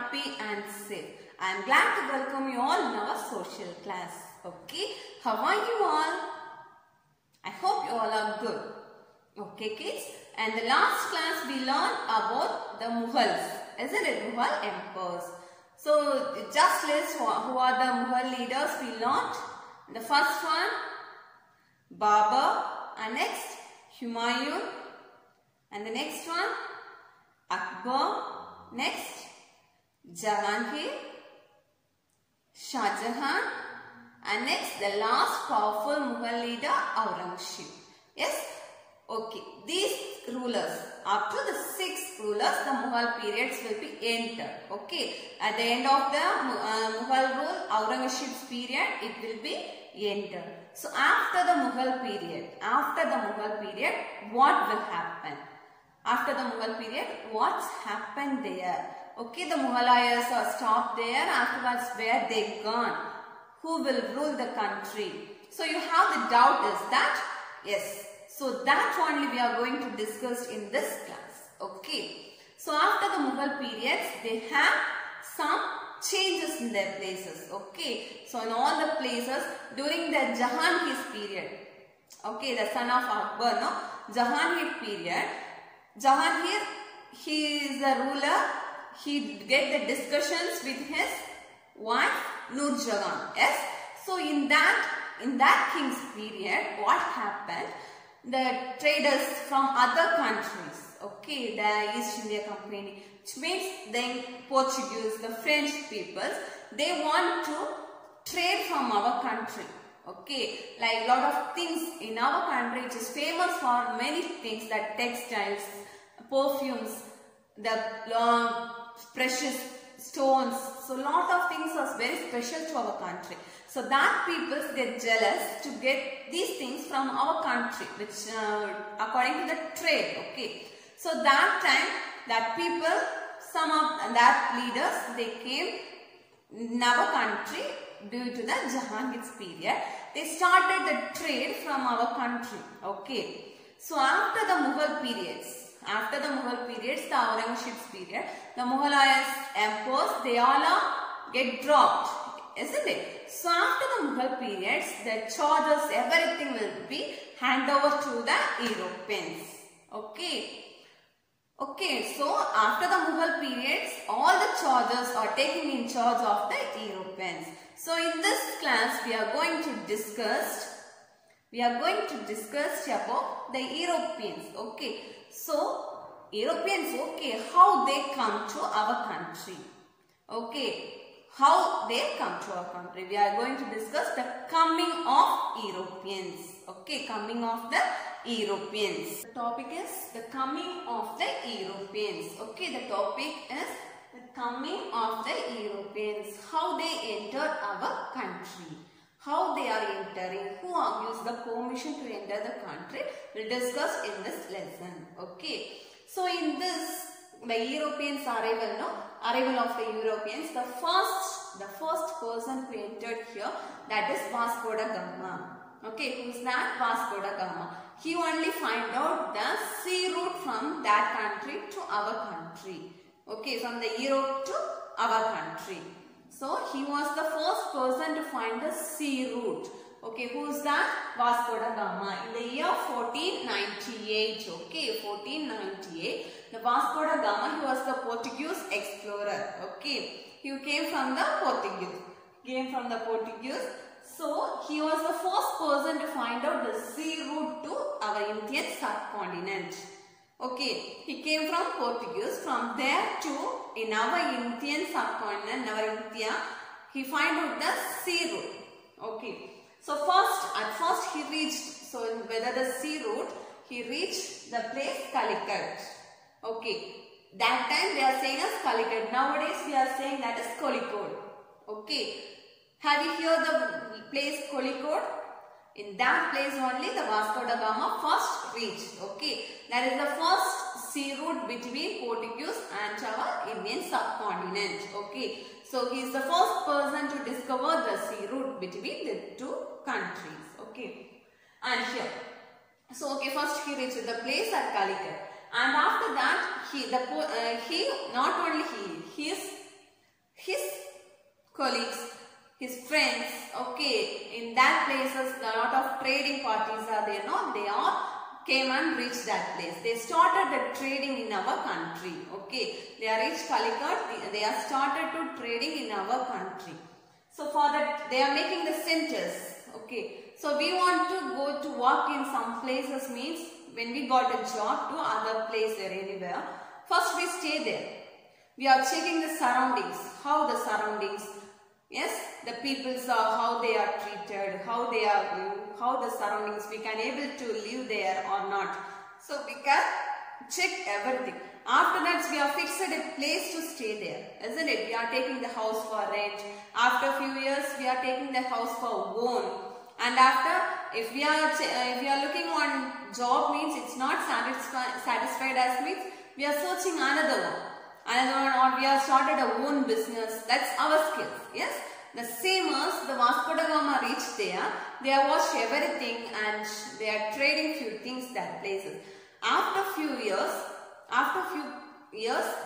happy and safe. I am glad to welcome you all in our social class. Okay, how are you all? I hope you all are good. Okay kids, and the last class we learned about the Mughals, isn't it? Mughal emperors. So just list who are the Mughal leaders we learned. The first one, Babur, and next Humayun, and the next one, Akbar, next Jahangir, Shah Jahan, and next the last powerful Mughal leader Aurangzeb. Yes? Okay. These rulers, up to the 6 rulers, the Mughal periods will be entered. Okay. At the end of the Mughal rule, Aurangzeb's period, it will be entered. So after the Mughal period, what will happen? After the Mughal period, what's happened there? Okay, the Mughalayas are stopped there. Afterwards, where they gone? Who will rule the country? So you have the doubt is that? Yes. So that only we are going to discuss in this class. Okay. So after the Mughal periods, they have some changes in their places. Okay. So in all the places during the Jahangir's period. Okay, the son of Akbar, no? Jahangir period. Jahangir, he is a ruler. He get the discussions with his wife Nur Jahan. Yes. So in that king's period, what happened? The traders from other countries, okay, the East India Company, which means the Portuguese, the French peoples, they want to trade from our country. Okay, like a lot of things in our country which is famous for many things, like textiles, perfumes, the precious stones. So a lot of things are very special to our country. So that people get jealous to get these things from our country, which according to the trade. Okay. So that time, that people, some of that leaders, they came in our country due to the Jahangir's period. They started the trade from our country. Okay. So after the Mughal periods, the Aurangzeb's period, the Mughalayas emperors, they all get dropped, isn't it? So after the Mughal periods, the charges, everything will be handed over to the Europeans. Okay. Okay, so after the Mughal periods, all the charges are taken in charge of the Europeans. So in this class, we are going to discuss about the Europeans. Okay. So, Europeans, okay, how they come to our country. Okay, how they come to our country. We are going to discuss the coming of Europeans. Okay, coming of the Europeans. The topic is the coming of the Europeans. Okay, the topic is the coming of the Europeans. How they entered our country. How they are entering, who gives the permission to enter the country, we'll discuss in this lesson. Okay. So in this, the Europeans arrival of the Europeans, the first person who entered here, that is Vasco da Gama. Okay, who is that? Vasco da Gama. He only find out the sea route from that country to our country. Okay, from the Europe to our country. So, he was the first person to find the sea route. Okay, who is that? Vasco da Gama. In the year 1498. Okay, 1498. The Vasco da Gama, he was the Portuguese explorer. Okay, he came from the Portuguese. So, he was the first person to find out the sea route to our Indian subcontinent. Okay, he came from Portuguese. From there to in our Indian subcontinent, our India, he find out the sea route. Okay, so at first he reached. So whether the sea route, he reached the place Calicut. Okay, that time they are saying as Calicut. Nowadays we are saying that is Kozhikode. Okay, have you heard the place Kozhikode? In that place only the Vasco da Gama first reached. Okay, that is the first sea route between Portuguese and our Indian subcontinent. Okay, so he is the first person to discover the sea route between the two countries. Okay, and here, so okay, first he reached the place at Calicut, and after that his his colleagues, his friends, okay, in that places a lot of trading parties are there, no? They all came and reached that place. They started the trading in our country, okay. They are reached Calicut, they are started to trading in our country. So for that, they are making the centers, okay. So we want to go to work in some places means when we got a job to other place or anywhere, first we stay there. We are checking the surroundings, how the surroundings, yes, the peoples are, how they are treated, how they are, how the surroundings, we can able to live there or not. So we can check everything. After that, we are fixed a place to stay there, isn't it? We are taking the house for rent. After a few years, we are taking the house for own. And after, if we are looking on job means it's not satisfied as means we are searching another one, or we have started our own business. That's our skills. Yes, the same as the Vasco da Gama reached there, they have watched everything and they are trading few things that places. After few years,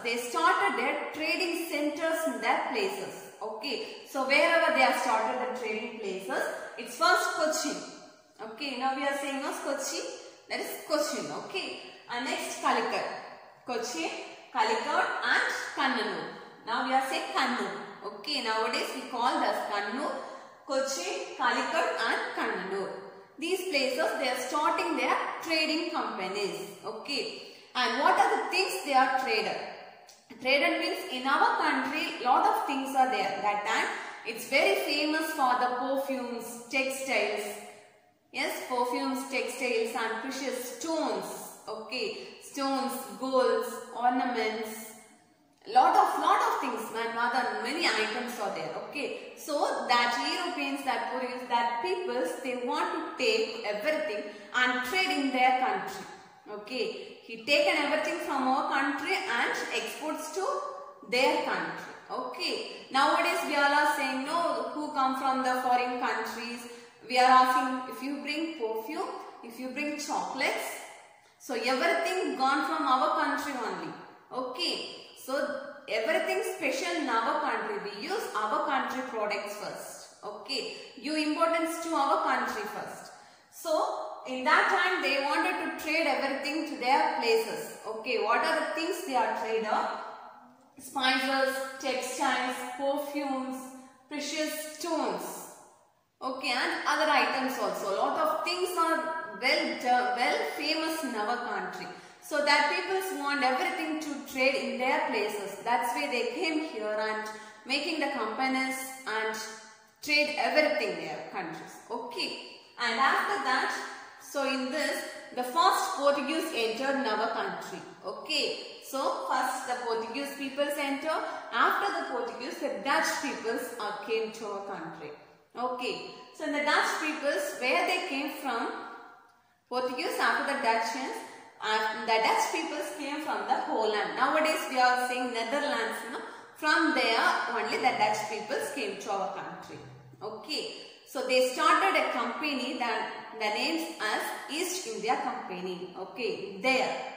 they started their trading centers in that places. Okay, so wherever they have started the trading places, it's first Cochin. Okay, now we are saying as Kochi, that is Cochin. Okay, and next Calicut, Cochin, Calicut and Kannur. Now we are saying Kannur. Okay, nowadays we call this Kannur, Cochin, Calicut and Kannur. These places they are starting their trading companies. Okay, and what are the things they are traded? Traded means in our country lot of things are there. That time it's very famous for the perfumes, textiles. Yes, perfumes, textiles and precious stones. Okay, stones, golds, ornaments, lot of things, many items are there. Okay, so that Europeans, that Portuguese, that peoples, they want to take everything and trade in their country. Okay, he taken everything from our country and exports to their country. Okay, nowadays we all are saying no, who come from the foreign countries. We are asking if you bring perfume, if you bring chocolates, so everything gone from our country only. Okay, so everything special in our country, we use our country products first. Okay, give importance to our country first. So in that time they wanted to trade everything to their places. Okay, what are the things they are traded? Spices, textiles, perfumes, precious stones. Okay, and other items also. A lot of things are well famous in our country. So that people want everything to trade in their places. That's why they came here and making the companies and trade everything in their countries. Okay, and after that, so in this, the first Portuguese entered in our country. Okay, so first the Portuguese peoples enter. After the Portuguese, the Dutch peoples came to our country. Okay, so in the Dutch peoples, where they came from, Portuguese after the Dutchians, and the Dutch peoples came from the Holland. Nowadays we are saying Netherlands. No? From there only the Dutch peoples came to our country. Okay, so they started a company that the names as East India Company. Okay, in there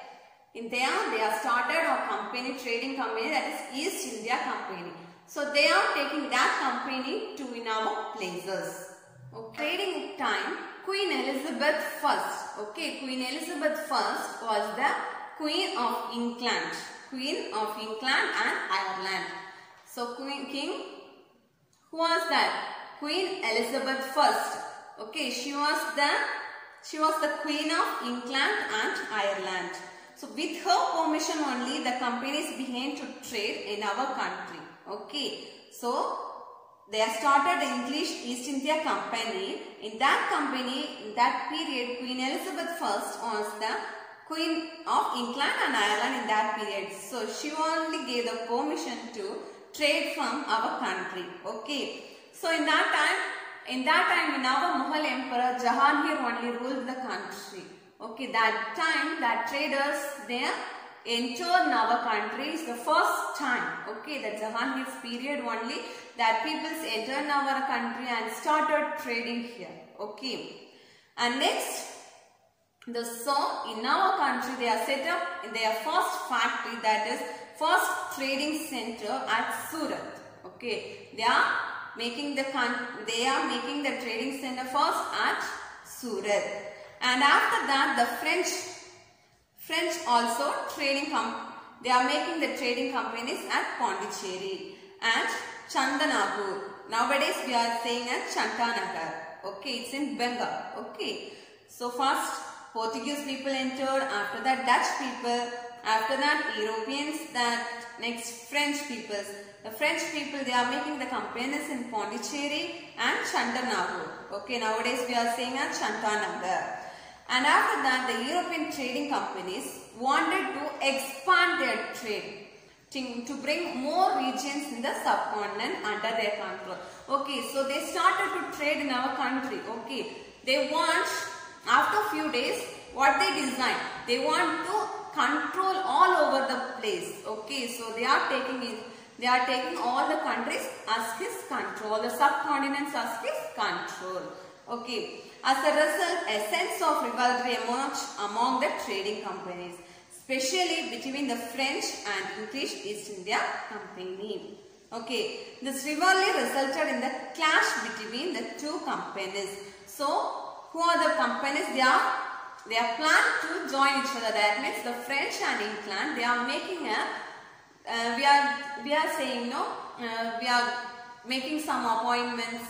they have started a company, trading company, that is East India Company. So they are taking that company to in our places. Okay. Trading time, Queen Elizabeth I. Okay, Queen Elizabeth I was the Queen of England. Queen of England and Ireland. So King, who was that? Queen Elizabeth I. Okay, she was the Queen of England and Ireland. So with her permission only the companies began to trade in our country. Okay, so they have started the English East India Company. In that company, in that period, Queen Elizabeth I was the Queen of England and Ireland in that period. So she only gave the permission to trade from our country. Okay, so in that time in our Mughal Emperor Jahangir only ruled the country. Okay, that time that traders they entered in our country is the first time. Okay, the Jahangir's period only that peoples entered in our country and started trading here. Okay, and next, in our country they are set up in their first factory, that is first trading center at Surat. Okay, they are making the trading center first at Surat, and after that the French also they are making the trading companies at Pondicherry and Chandanapur. Nowadays we are saying at Chantanagar. Okay, it's in Bengal. Okay, so first Portuguese people entered, after that Dutch people, after that Europeans, that next French peoples. The French people, they are making the companies in Pondicherry and Chandanapur. Okay, nowadays we are saying at Chantanagar. And after that the European trading companies wanted to expand their trade to bring more regions in the subcontinent under their control. Okay, so they started to trade in our country. Okay, they want, after few days, what they design, they want to control all over the place. Okay, so they are taking all the countries as his control, the subcontinents as his control. Okay, as a result, a sense of rivalry emerged among the trading companies, especially between the French and English East India Company. Okay, this rivalry resulted in the clash between the two companies. So, who are the companies? They are planned to join each other. That means the French and England, they are making a we are saying no. We are making some appointments,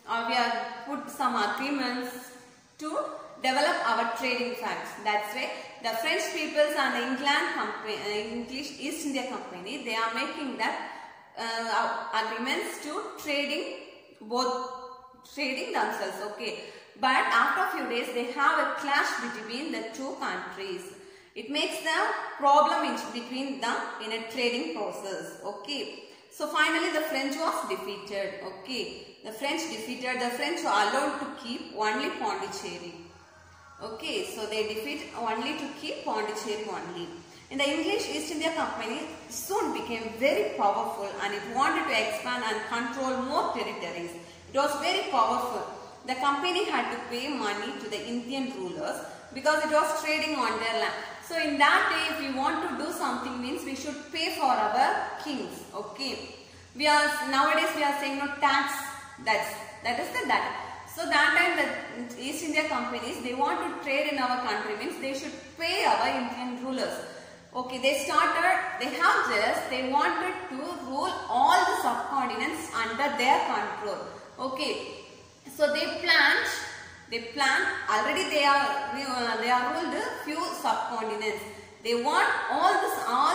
or we are put some agreements to develop our trading facts. That's why the French peoples and the English East India Company, they are making that agreements to trading themselves. Okay, but after few days they have a clash between the two countries. It makes the problem between them in a trading process. Okay, so finally the French was defeated. Okay, the French were allowed to keep only Pondicherry. Okay, so they defeat only to keep Pondicherry only. And the English East India Company soon became very powerful, and it wanted to expand and control more territories. It was very powerful. The company had to pay money to the Indian rulers because it was trading on their land. So in that day, if we want to do something, means we should pay for our kings. Okay, nowadays we are saying no tax. That is the data. So that time the East India companies, they want to trade in our country, means they should pay our Indian rulers. Okay, they wanted to rule all the subcontinents under their control. Okay, so they planned, already they are ruled a few subcontinents. They want all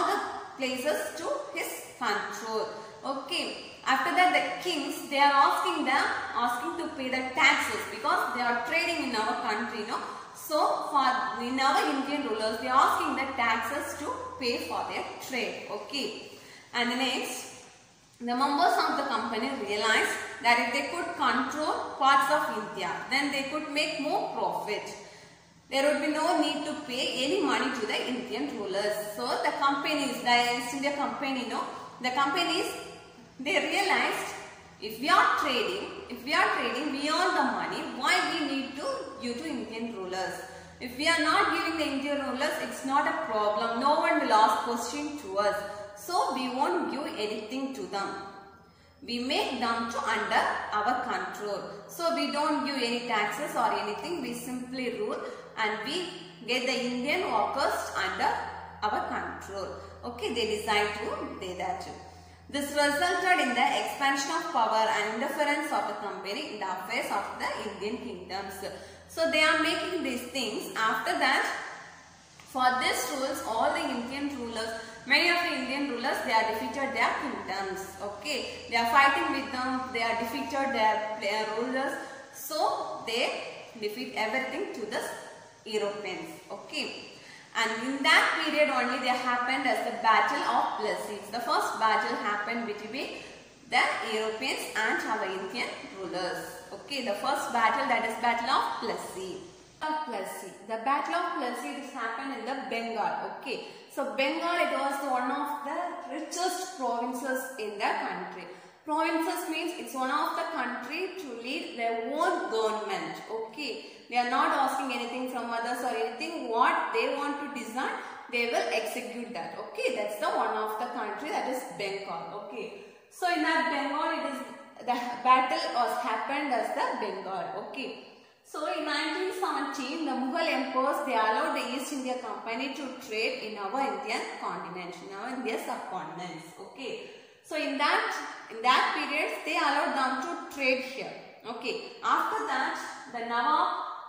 the places to his control. Okay, after that the kings, they are asking to pay the taxes because they are trading in our country, no? So in our Indian rulers, they are asking the taxes to pay for their trade. Okay, and the next, the members of the company realized that if they could control parts of India, then they could make more profit. There would be no need to pay any money to the Indian rulers. So the companies, the East India Company, the companies, they realized if we are trading, we earn the money, why we need you to Indian rulers? If we are not giving the Indian rulers, it's not a problem. No one will ask question to us. So we won't give anything to them. We make them to under our control. So we don't give any taxes or anything. We simply rule and we get the Indian workers under our control. Okay, they decide to do that. This resulted in the expansion of power and interference of the company in the affairs of the Indian kingdoms. So they are making these things. After that, for these rules, all the Indian rulers, many of the Indian rulers, they are defeated their kingdoms. Okay, they are fighting with them. They are defeated their rulers. So they defeat everything to the Europeans. Okay. And in that period only there happened as the Battle of Plassey. The first battle happened between the Europeans and our Indian rulers. Okay, the first battle, that is Battle of Plassey. The Battle of Plassey, this happened in the Bengal. Okay, so Bengal, it was one of the richest provinces in the country. Provinces means it's one of the country to lead their own government. Okay, they are not asking anything from others or anything. What they want to design, they will execute that. Okay, that's the one of the country, that is Bengal. Okay, So in that Bengal, it is the battle was happened as the Bengal. Okay. So in 1917, the Mughal emperors, they allowed the East India Company to trade in our Indian continent, in our Indian subcontinents. Okay. So in that period, they allowed them to trade here. Okay. After that, the Nawab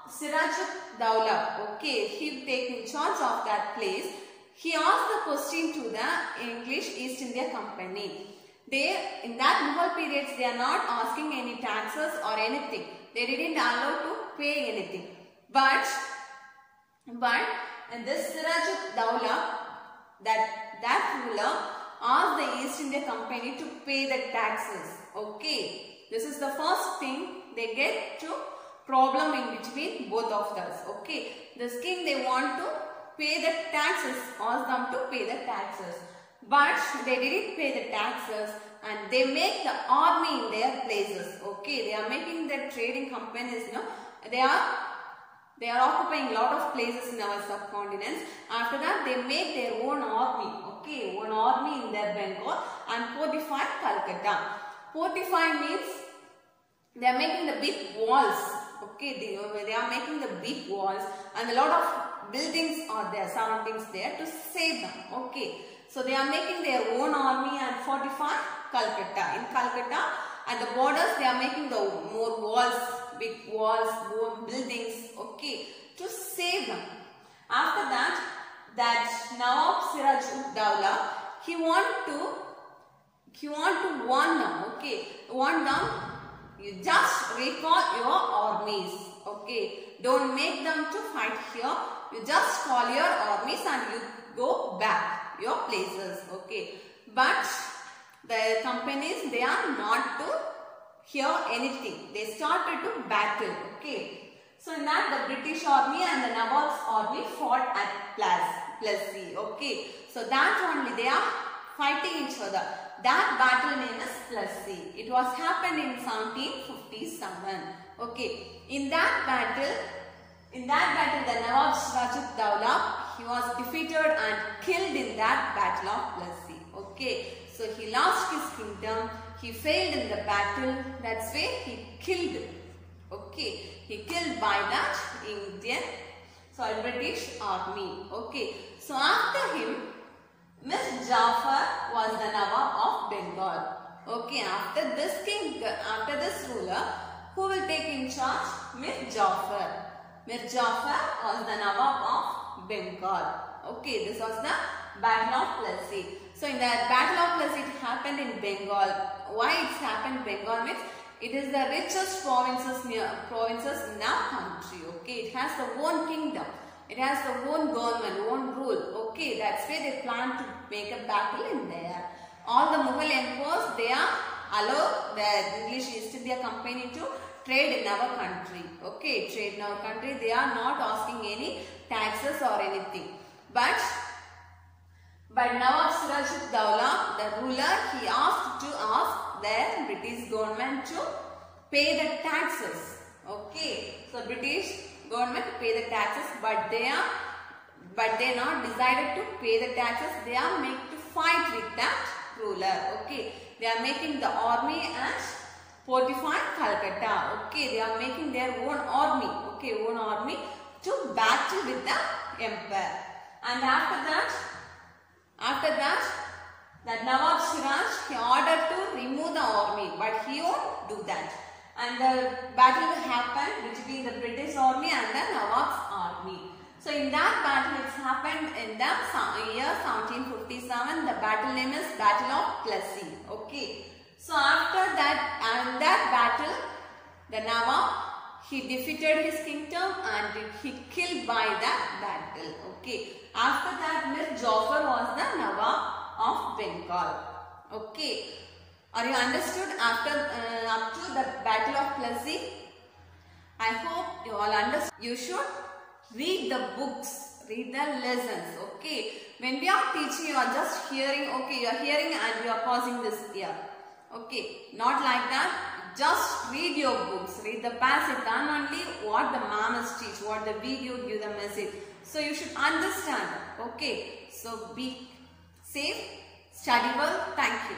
Siraj-ud-Dowlah, okay, he taken charge of that place. He asked the question to the English East India Company. They, in that Mughal periods, they are not asking any taxes or anything. They didn't allow to pay anything. But this Siraj-ud-Dowlah, that ruler, asked the East India Company to pay the taxes. Okay. This is the first thing they get to problem in between both of us. Okay. This king, they want to pay the taxes, ask them to pay the taxes. But they didn't pay the taxes and they make the army in their places. Okay. They are making the trading companies, no? They are occupying a lot of places in our subcontinents. After that, they make their own army. Okay. Own army in their Bengal and fortify Calcutta. Fortify means they are making the big walls. Okay, they are making the big walls and a lot of buildings are there, surroundings there to save them. Okay, so they are making their own army and fortify Calcutta. In Calcutta, at the borders, they are making the more walls, big walls, more buildings. Okay, to save them. After that, Nawab Siraj-ud-Dowlah, he want to warn them. Okay, warn them. You just recall your armies. Okay, don't make them to fight here. You just call your armies and you go back your places. Okay, but the companies, they are not to hear anything. They started to battle. Okay, so in that the British army and the Nawab's army fought at Plassey. Okay, so that only they are fighting each other. That battle name is Plassey. It was happened in 1757. Okay. In that battle, the Nawab Siraj-ud-Dowlah, he was defeated and killed in that battle of Plassey. Okay. So he lost his kingdom. He failed in the battle. That's why he killed. Okay. He killed by that British army. Okay. So after him, Mir Jafar was the Nawab of Bengal. Okay, after this ruler, who will take in charge? Mir Jafar. Mir Jafar was the Nawab of Bengal. Okay, this was the Battle of Plassey. So in the Battle of Plassey, it happened in Bengal. Why it happened in Bengal means it is the richest provinces in our country. Okay, it has the own kingdom. It has the own government, own rule. Okay, that's why they plan to make a battle in there. All the Mughal emperors, they are allow the English East India Company to trade in our country. Okay, trade in our country. They are not asking any taxes or anything. But Nawab Siraj-ud-Dowlah, the ruler, he asked the British government to pay the taxes. Okay, so British government to pay the taxes, but they not decided to pay the taxes. They are made to fight with that ruler. Okay, they are making the army and fortify Calcutta. Okay, they are making their own army. Okay, own army to battle with the empire. And after that, that Nawab Siraj, he ordered to remove the army, but he won't do that. And the battle will happen between the British army and the Nawab's army. So in that battle, it's happened in the year 1757. The battle name is Battle of Plassey. Okay. So after that, battle, the Nawab, he defeated his kingdom and he killed by that battle. Okay. After that, Mir Jafar was the Nawab of Bengal. Okay. Are you understood up to the Battle of Plassey? I hope you all understood. You should read the books, read the lessons. Okay. When we are teaching, you are just hearing. Okay, you are hearing and you are pausing this here. Okay. Not like that. Just read your books. Read the passage. Then only what the ma'am is teach, what the video give the message. So you should understand. Okay. So be safe. Study well. Thank you.